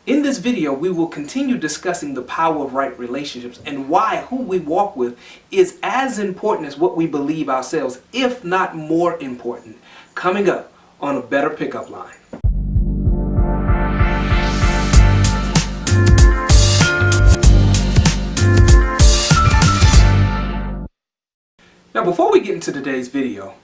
In this video, we will continue discussing the power of right relationships and why who we walk with is as important as what we believe ourselves, if not more important. Coming up on A Better Pickup Line. Now, before we get into today's video,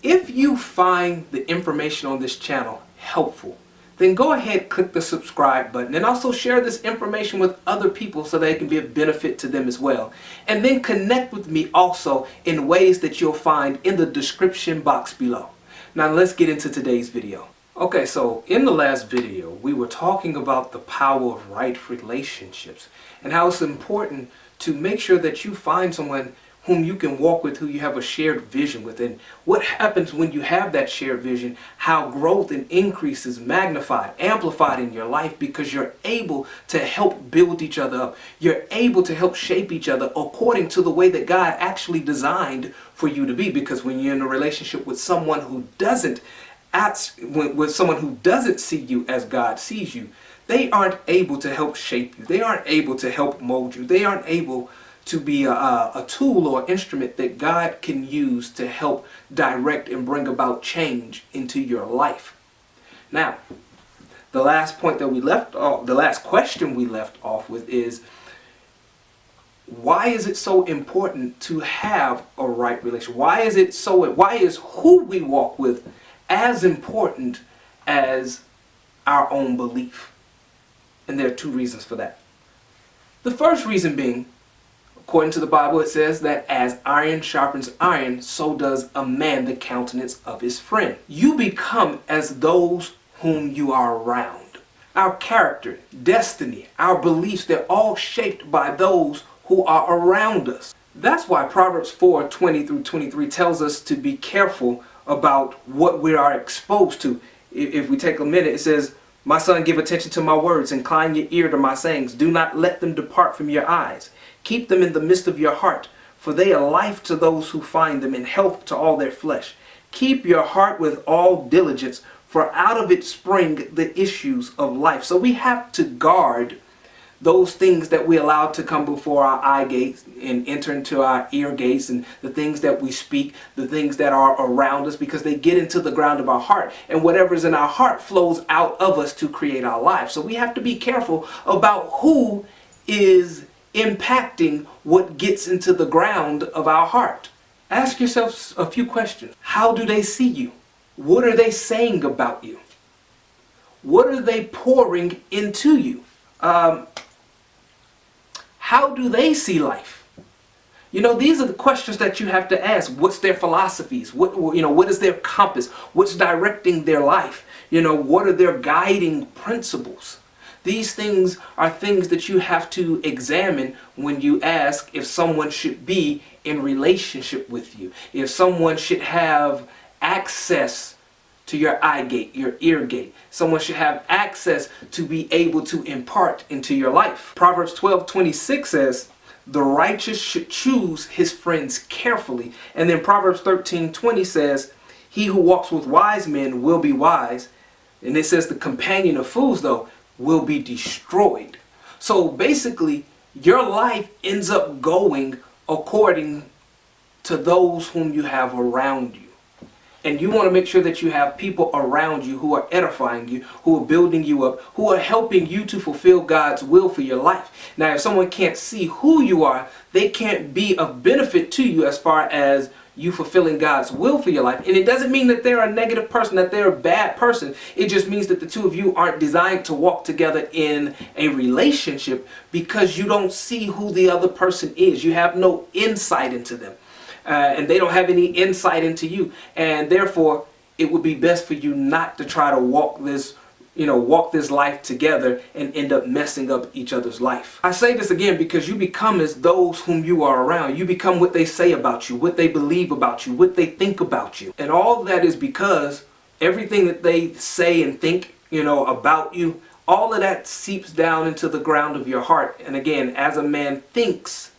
if you find the information on this channel helpful, then go ahead, click the subscribe button, and also share this information with other people so that it can be of benefit to them as well. And then connect with me also in ways that you'll find in the description box below. Now let's get into today's video. Okay, so in the last video, we were talking about the power of right relationships and how it's important to make sure that you find someone whom you can walk with, who you have a shared vision with. And what happens when you have that shared vision, how growth and increase is magnified, amplified in your life, because you're able to help build each other up. You're able to help shape each other according to the way that God actually designed for you to be. Because when you're in a relationship with someone who doesn't see you as God sees you, they aren't able to help shape you. They aren't able to help mold you. They aren't able to be a tool or instrument that God can use to help direct and bring about change into your life. Now, the last question we left off with is, why is it so important to have a right relationship? Why is who we walk with as important as our own belief? And there are two reasons for that. The first reason being, according to the Bible, it says that as iron sharpens iron, so does a man the countenance of his friend. You become as those whom you are around. Our character, destiny, our beliefs, they're all shaped by those who are around us. That's why Proverbs 4:20 through 23 tells us to be careful about what we are exposed to. If we take a minute, it says, "My son, give attention to my words, incline your ear to my sayings. Do not let them depart from your eyes. Keep them in the midst of your heart, for they are life to those who find them and health to all their flesh. Keep your heart with all diligence, for out of it spring the issues of life." So we have to guard those things that we allow to come before our eye gates and enter into our ear gates, and the things that we speak, the things that are around us, because they get into the ground of our heart, and whatever's in our heart flows out of us to create our lives. So we have to be careful about who is impacting what gets into the ground of our heart. Ask yourself a few questions. How do they see you? What are they saying about you? What are they pouring into you? How do they see life? These are the questions that you have to ask. What's their philosophies? What is their compass? What's directing their life? What are their guiding principles? These things are things that you have to examine when you ask if someone should be in relationship with you, if someone should have access to your eye gate, your ear gate. Someone should have access to be able to impart into your life. Proverbs 12:26 says, "The righteous should choose his friends carefully." And then Proverbs 13:20 says, "He who walks with wise men will be wise." And it says, "The companion of fools, though, will be destroyed." So basically, your life ends up going according to those whom you have around you. And you want to make sure that you have people around you who are edifying you, who are building you up, who are helping you to fulfill God's will for your life. Now, if someone can't see who you are, they can't be of benefit to you as far as you fulfilling God's will for your life. And it doesn't mean that they're a negative person, that they're a bad person. It just means that the two of you aren't designed to walk together in a relationship because you don't see who the other person is. You have no insight into them. And they don't have any insight into you. And therefore, it would be best for you not to try to walk this life together and end up messing up each other's life. I say this again because you become as those whom you are around. You become what they say about you, what they believe about you, what they think about you. And all that is because everything that they say and think, about you, all of that seeps down into the ground of your heart. And again, as a man thinks,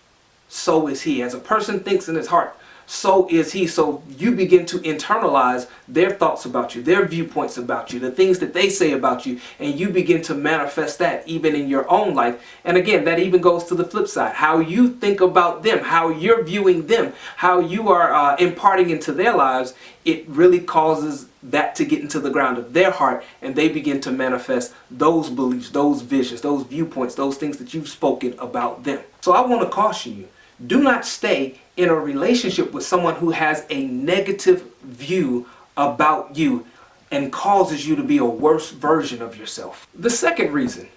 so is he. As a person thinks in his heart, so is he. So you begin to internalize their thoughts about you, their viewpoints about you, the things that they say about you, and you begin to manifest that even in your own life. And again, that even goes to the flip side. How you think about them, how you're viewing them, how you are imparting into their lives, it really causes that to get into the ground of their heart, and they begin to manifest those beliefs, those visions, those viewpoints, those things that you've spoken about them. So I want to caution you, do not stay in a relationship with someone who has a negative view about you and causes you to be a worse version of yourself. The second reason,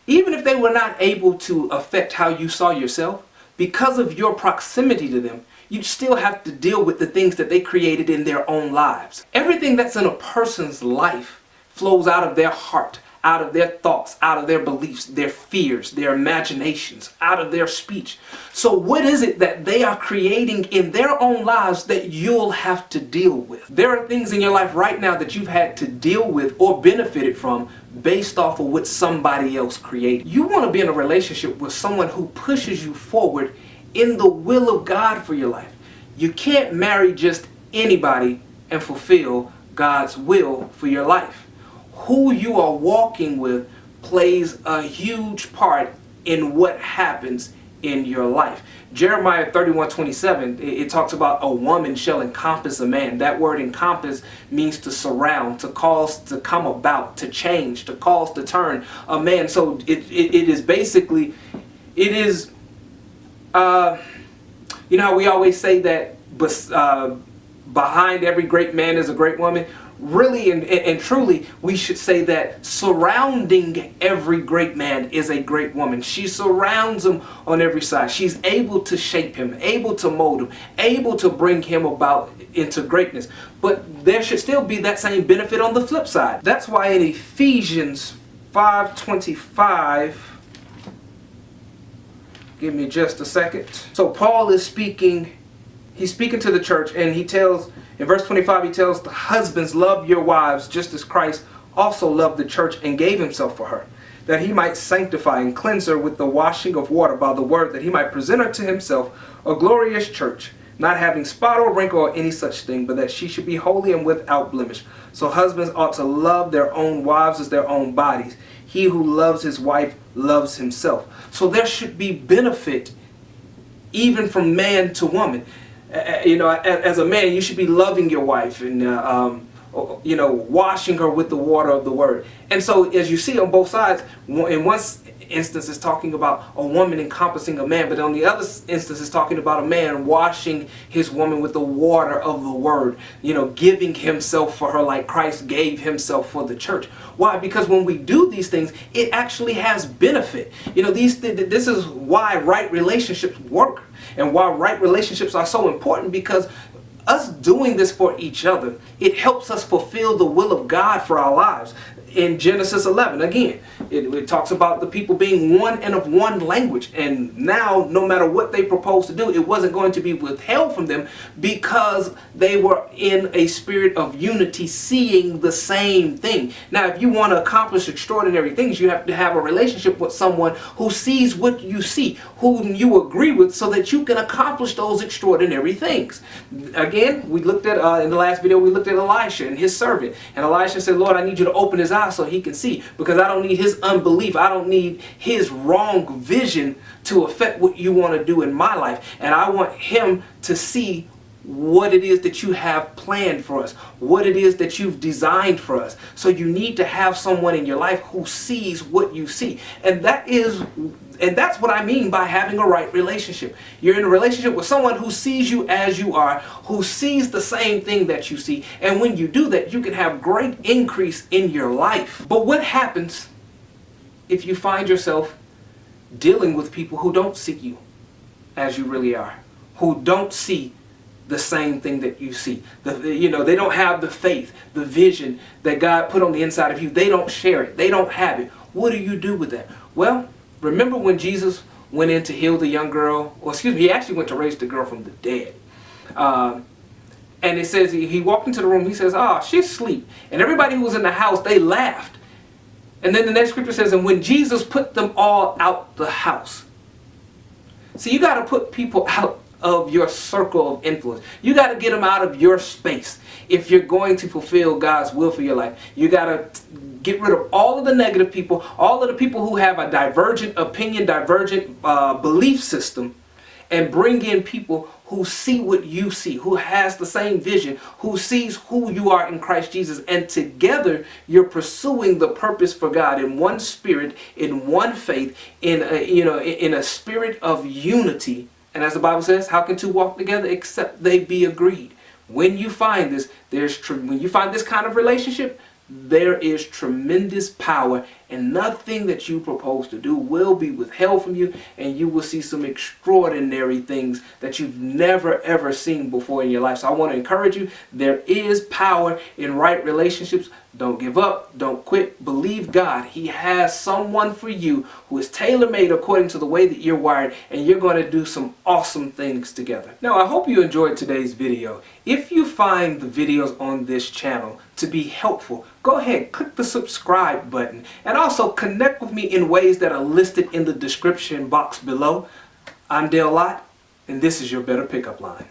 even if they were not able to affect how you saw yourself, because of your proximity to them, you still have to deal with the things that they created in their own lives. Everything that's in a person's life flows out of their heart, out of their thoughts, out of their beliefs, their fears, their imaginations, out of their speech. So what is it that they are creating in their own lives that you'll have to deal with? There are things in your life right now that you've had to deal with or benefited from based off of what somebody else created. You want to be in a relationship with someone who pushes you forward in the will of God for your life. You can't marry just anybody and fulfill God's will for your life. Who you are walking with plays a huge part in what happens in your life. Jeremiah 31:27, it talks about a woman shall encompass a man. That word encompass means to surround, to cause, to come about, to change, to cause, to turn a man. So it is basically, it is, you know how we always say that behind every great man is a great woman? Really and truly, we should say that surrounding every great man is a great woman. She surrounds him on every side. She's able to shape him, able to mold him, able to bring him about into greatness. But there should still be that same benefit on the flip side. That's why in Ephesians 5:25, give me just a second. So Paul is speaking, he's speaking to the church, and he tells, in verse 25, he tells the husbands, love your wives just as Christ also loved the church and gave himself for her, that he might sanctify and cleanse her with the washing of water by the word, that he might present her to himself a glorious church, not having spot or wrinkle or any such thing, but that she should be holy and without blemish. So husbands ought to love their own wives as their own bodies. He who loves his wife loves himself. So there should be benefit even from man to woman. You know, as a man, you should be loving your wife and, you know, washing her with the water of the word. And so, as you see on both sides, in one instance it's talking about a woman encompassing a man, but on the other instance it's talking about a man washing his woman with the water of the word, you know, giving himself for her like Christ gave himself for the church. Why? Because when we do these things, it actually has benefit. You know, this is why right relationships work and why right relationships are so important, because us doing this for each other, it helps us fulfill the will of God for our lives. In Genesis 11, again, it talks about the people being one and of one language. And now, no matter what they proposed to do, it wasn't going to be withheld from them because they were in a spirit of unity, seeing the same thing. Now, if you want to accomplish extraordinary things, you have to have a relationship with someone who sees what you see, whom you agree with, so that you can accomplish those extraordinary things. Again, we looked at, in the last video, we looked at Elisha and his servant. And Elisha said, Lord, I need you to open his eyes so he can see, because I don't need his unbelief. I don't need his wrong vision to affect what you want to do in my life. And I want him to see what it is that you have planned for us, what it is that you've designed for us. So you need to have someone in your life who sees what you see. And that's what I mean by having a right relationship. You're in a relationship with someone who sees you as you are, who sees the same thing that you see. And when you do that, you can have great increase in your life. But what happens if you find yourself dealing with people who don't see you as you really are, who don't see the same thing that you see? You know, they don't have the faith, the vision that God put on the inside of you. They don't share it. They don't have it. What do you do with that? Well, remember when Jesus went in to heal the young girl? Or excuse me, he actually went to raise the girl from the dead. And it says he walked into the room. He says, she's asleep. And everybody who was in the house, they laughed. And then the next scripture says, and when Jesus put them all out the house. See, you got to put people out of your circle of influence. You got to get them out of your space if you're going to fulfill God's will for your life. You got to get rid of all of the negative people, all of the people who have a divergent opinion, divergent belief system, and bring in people who see what you see, who has the same vision, who sees who you are in Christ Jesus. And together you're pursuing the purpose for God in one spirit, in one faith, in a spirit of unity. And as the Bible says, how can two walk together except they be agreed? When you find this, when you find this kind of relationship, there is tremendous power, and nothing that you propose to do will be withheld from you, and you will see some extraordinary things that you've never ever seen before in your life. So I want to encourage you, there is power in right relationships. Don't give up, don't quit, believe God. He has someone for you who is tailor-made according to the way that you're wired, and you're going to do some awesome things together. Now, I hope you enjoyed today's video. If you find the videos on this channel to be helpful, go ahead, click the subscribe button, and also connect with me in ways that are listed in the description box below. I'm Lott, and this is your Better Pickup Line.